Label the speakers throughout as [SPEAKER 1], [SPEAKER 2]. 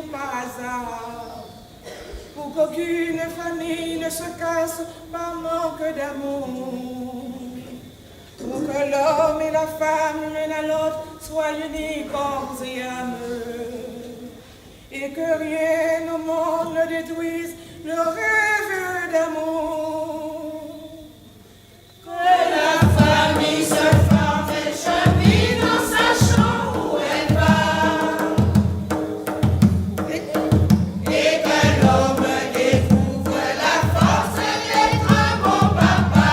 [SPEAKER 1] ou par hasard, pour qu'aucune famille ne se casse par manque d'amour, pour que l'homme et la femme l'un à l'autre soient unis corps et âme, et que rien au monde ne détruise le rêve d'amour. Que la famille se forme et chemine en sachant où elle va, et que l'homme découvre la force d'être un bon papa.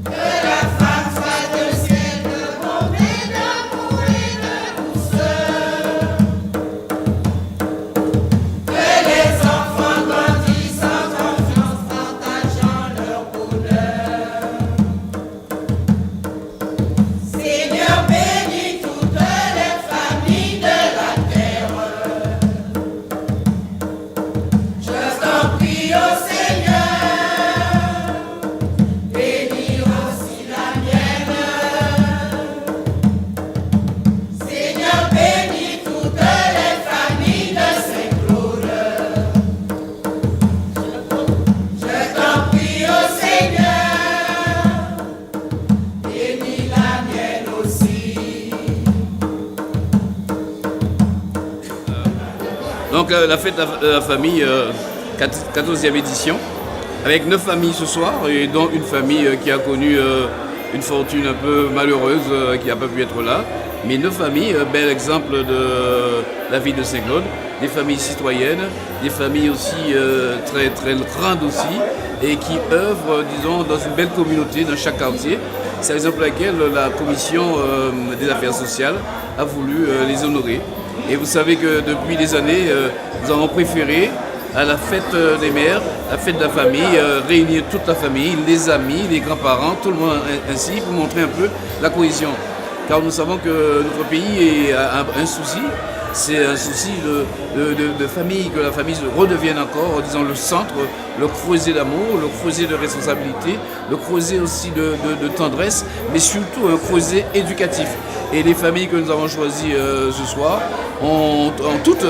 [SPEAKER 1] Que la femme soit de ciel de bonté, d'amour et de douceur. Que les enfants grandissent en confiance, partageant leur bonheur. Seigneur, bénis toutes les familles de la terre. Je t'en prie, ô Seigneur, bénis aussi la mienne. Seigneur, bénis toutes les familles de Saint-Claude. Je t'en prie, ô Seigneur, bénis la mienne aussi.
[SPEAKER 2] Donc la fête de la famille, 14e édition, avec 9 familles ce soir, et dont une famille qui a connu une fortune un peu malheureuse, qui n'a pas pu être là. Mais 9 familles, bel exemple de la ville de Saint-Claude, des familles citoyennes, des familles aussi très, très grandes aussi, et qui œuvrent, disons, dans une belle communauté dans chaque quartier. C'est l'exemple laquelle la commission des affaires sociales a voulu les honorer. Et vous savez que depuis des années, nous avons préféré à la fête des mères, la fête de la famille, réunir toute la famille, les amis, les grands-parents, tout le monde ainsi, pour montrer un peu la cohésion. Car nous savons que notre pays a un souci, c'est un souci de famille, que la famille redevienne encore, disons, le centre, le creuset d'amour, le creuset de responsabilité, le creuset aussi de tendresse, mais surtout un creuset éducatif. Et les familles que nous avons choisies ce soir ont toutes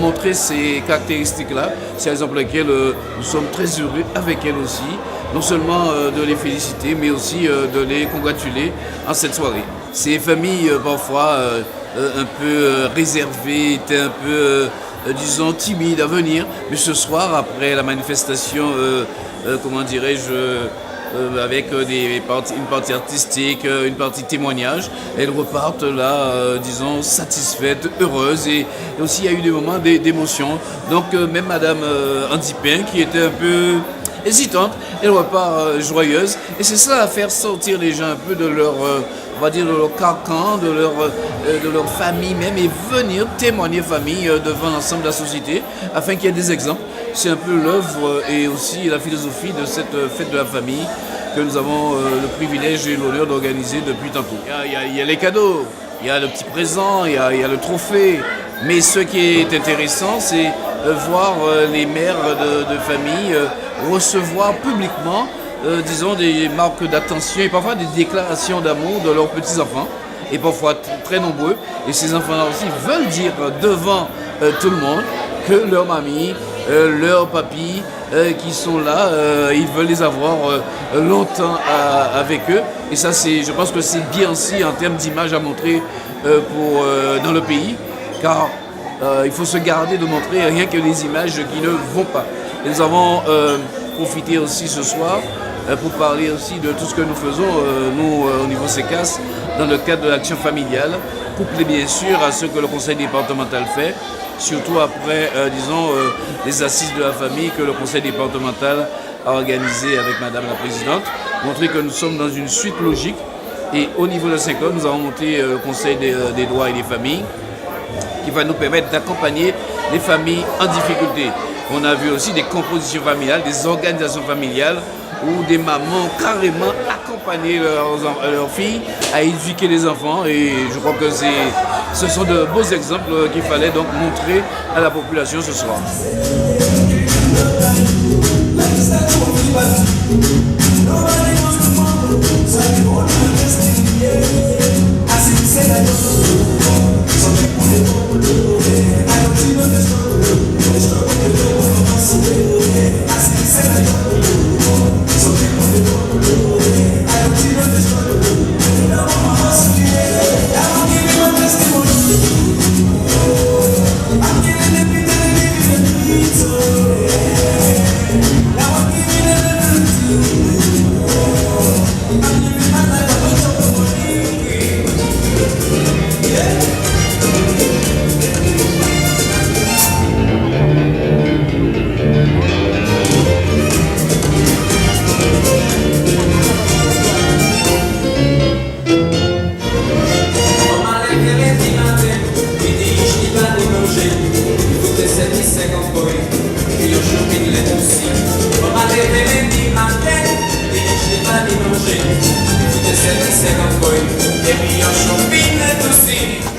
[SPEAKER 2] montré ces caractéristiques-là. C'est l'exemple laquelle nous sommes très heureux avec elles aussi, non seulement de les féliciter, mais aussi de les congratuler en cette soirée. Ces familles, parfois un peu réservées, étaient un peu, disons, timides à venir, mais ce soir, après la manifestation, comment dirais-je, avec une partie artistique, une partie témoignage, elles repartent là, disons, satisfaites, heureuses, et aussi il y a eu des moments d'émotion. Donc même Madame Andipin, qui était un peu hésitante, elle repart joyeuse, et c'est ça, à faire sortir les gens un peu de leur, on va dire, de leur carcan, de leur famille même, et venir témoigner famille devant l'ensemble de la société, afin qu'il y ait des exemples. C'est un peu l'œuvre et aussi la philosophie de cette fête de la famille que nous avons le privilège et l'honneur d'organiser depuis tantôt. Il y a les cadeaux, il y a le petit présent, il y a le trophée, mais ce qui est intéressant, c'est voir les mères de famille recevoir publiquement, disons, des marques d'attention et parfois des déclarations d'amour de leurs petits-enfants, et parfois très nombreux. Et ces enfants-là aussi veulent dire devant tout le monde que leur mamie, leurs papis qui sont là, ils veulent les avoir longtemps avec eux. Et ça, je pense que c'est bien aussi en termes d'image à montrer dans le pays, car il faut se garder de montrer rien que les images qui ne vont pas. Et nous avons profité aussi ce soir pour parler aussi de tout ce que nous faisons, nous, au niveau CECAS, dans le cadre de l'action familiale, couplé bien sûr à ce que le conseil départemental fait, surtout après, disons, les assises de la famille que le conseil départemental a organisé avec Madame la Présidente, montrer que nous sommes dans une suite logique. Et au niveau de Saint-Claude, nous avons monté le conseil des droits et des familles, qui va nous permettre d'accompagner les familles en difficulté. On a vu aussi des compositions familiales, des organisations familiales, où des mamans carrément accompagnaient leurs filles à éduquer les enfants. Et je crois que ce sont de beaux exemples qu'il fallait donc montrer à la population ce soir.
[SPEAKER 3] boy, puis on chopine les aussi. On m'a levé lundi matin, et j'ai pas dit manger. Tout est servi 50 boy, et puis on chopine les aussi.